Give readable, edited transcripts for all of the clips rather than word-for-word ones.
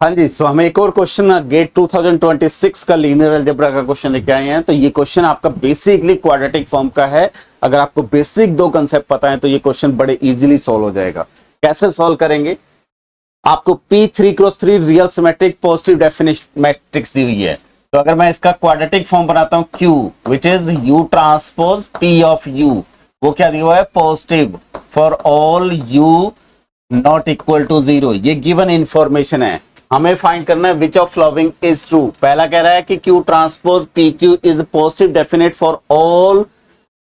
हाँ जी, सो हम एक और क्वेश्चन गेट 2026 का लीनियर अलजेब्रा का क्वेश्चन लेके आए हैं। तो ये क्वेश्चन आपका बेसिकली क्वाड्रेटिक फॉर्म का है। अगर आपको बेसिक दो कंसेप्ट पता है तो ये क्वेश्चन बड़े इजीली सॉल्व हो जाएगा। कैसे सॉल्व करेंगे? आपको P3x3 real symmetric positive definition matrix दी हुई है। तो अगर मैं इसका क्वाड्रेटिक फॉर्म बनाता हूं Q which is U transpose P of U, वो क्या दिया हुआ है? Positive for all U not equal to 0। ये गिवन इंफॉर्मेशन है, हमें फाइंड करना है which of following is true. पहला कह रहा है कि Q transpose PQ is positive definite for all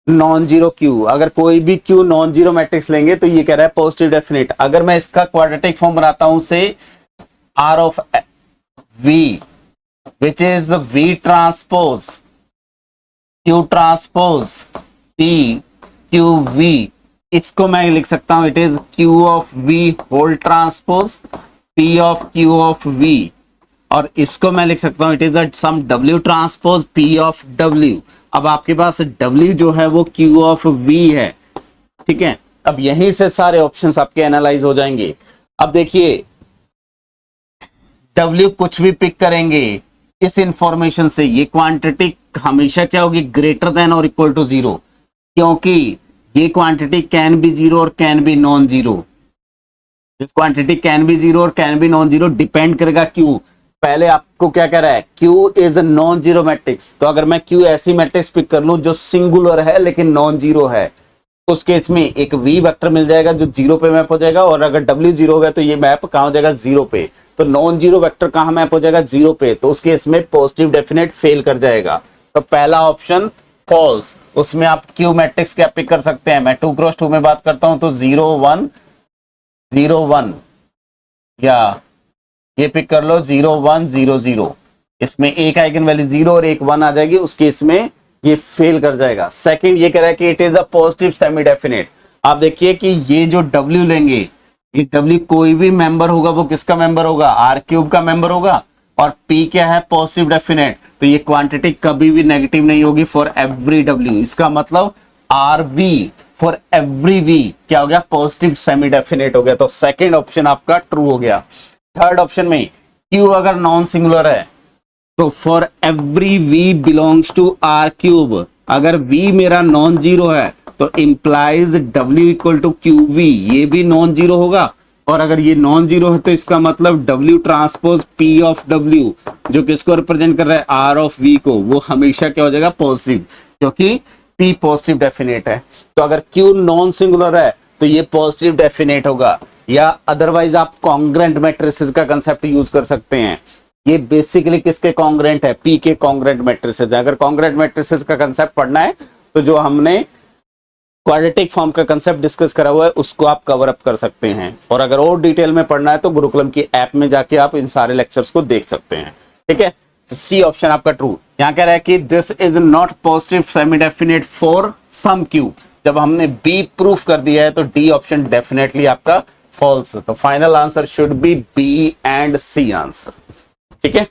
non zero Q। अगर कोई भी Q नॉन जीरो मैट्रिक्स लेंगे तो ये कह रहा है पॉजिटिव डेफिनेट। अगर मैं इसका क्वाड्रेटिक फॉर्म बनाता हूं से R of V which is V transpose Q transpose P Q V, इसको मैं लिख सकता हूं it is Q of V whole transpose P of Q of V, और इसको मैं लिख सकता हूं it is some W transpose P of W। अब आपके पास W जो है वो Q ऑफ V है, ठीक है। अब यहीं से सारे ऑप्शंस आपके एनालाइज हो जाएंगे। अब देखिए W कुछ भी पिक करेंगे इस इंफॉर्मेशन से, ये क्वांटिटी हमेशा क्या होगी? ग्रेटर देन और इक्वल टू 0, क्योंकि ये क्वांटिटी कैन बी 0 और can be non zero. This quantity can be 0 और can be non zero, depend करेगा Q। पहले आपको क्या कह रहा है? Q is a non zero matrix. तो अगर मैं Q ऐसी मैट्रिक्स पिक कर लूं जो सिंगुलर है लेकिन नॉन जीरो है, उस केस में एक V वेक्टर मिल जाएगा जो 0 पे मैप हो जाएगा, और अगर W 0 होगा तो ये मैप कहां हो जाएगा? 0 पे। तो नॉन जीरो वेक्टर कहां मैप हो जाएगा? 0 पे। तो उस केस में पॉजिटिव डेफिनेट फेल कर जाएगा। तो पहला ऑप्शन फॉल्स। उसमें आप Q मैट्रिक्स क्या पिक कर सकते हैं? मैं 2x2 में बात करता हूं तो 0 1 0 1, या ये पिक कर लो 0 1 0 0। इसमें एक आइगन वैल्यू 0 और एक 1 आ जाएगी, उस केस में ये फेल कर जाएगा। सेकंड ये कह रहा है कि it is a positive semi definite. आप देखिए कि ये जो W लेंगे, ये W कोई भी मेंबर होगा वो किसका मेंबर होगा? R³ का मेंबर होगा, और P क्या है? Positive definite. तो ये क्वांटिटी कभी भी नेगेटिव नहीं होगी फॉर एवरी W। इसका मतलब RV फॉर एवरी V क्या हो गया? पॉजिटिव सेमी डेफिनेट हो गया। तो सेकंड ऑप्शन आपका ट्रू हो गया। थर्ड ऑप्शन में Q अगर नॉन सिंगुलर है तो for every V belongs to R³, अगर V मेरा नॉन जीरो है तो implies W equal to QV, ये भी नॉन जीरो होगा। और अगर ये नॉन जीरो है तो इसका मतलब W transpose P of W जो किसको रिप्रेजेंट कर रहा है? R ऑफ V को, वो हमेशा क्या हो जाएगा? पॉजिटिव, क्योंकि P पॉजिटिव डेफिनेट है। तो अगर Q नॉन सिंगुलर है तो ये पॉजिटिव डेफिनेट होगा। या अदरवाइज आप कॉन्ग्रेंट मैट्रिसेस का कंसेप्ट यूज कर सकते हैं। ये बेसिकली किसके कॉन्ग्रेंट है? P के कॉन्ग्रेंट मैट्रिसेस है। अगर कॉन्ग्रेंट मैट्रिसेस का कंसेप्ट पढ़ना है तो जो हमने क्वाड्रेटिक फॉर्म का कंसेप्ट डिस्कस करा हुआ है उसको आप कवर अप कर सकते हैं। और अगर और डिटेल में पढ़ना है तो गुरुकुलम की ऐप में जाके आप इन सारे लेक्चर्स को देख सकते हैं, ठीक है। तो सी ऑप्शन आपका ट्रू। यहां कह रहा है कि this is not positive semi definite for some Q। जब हमने B प्रूफ कर दिया है तो D ऑप्शन डेफिनेटली आपका फॉल्स। तो final answer should be B and C answer, ठीक है।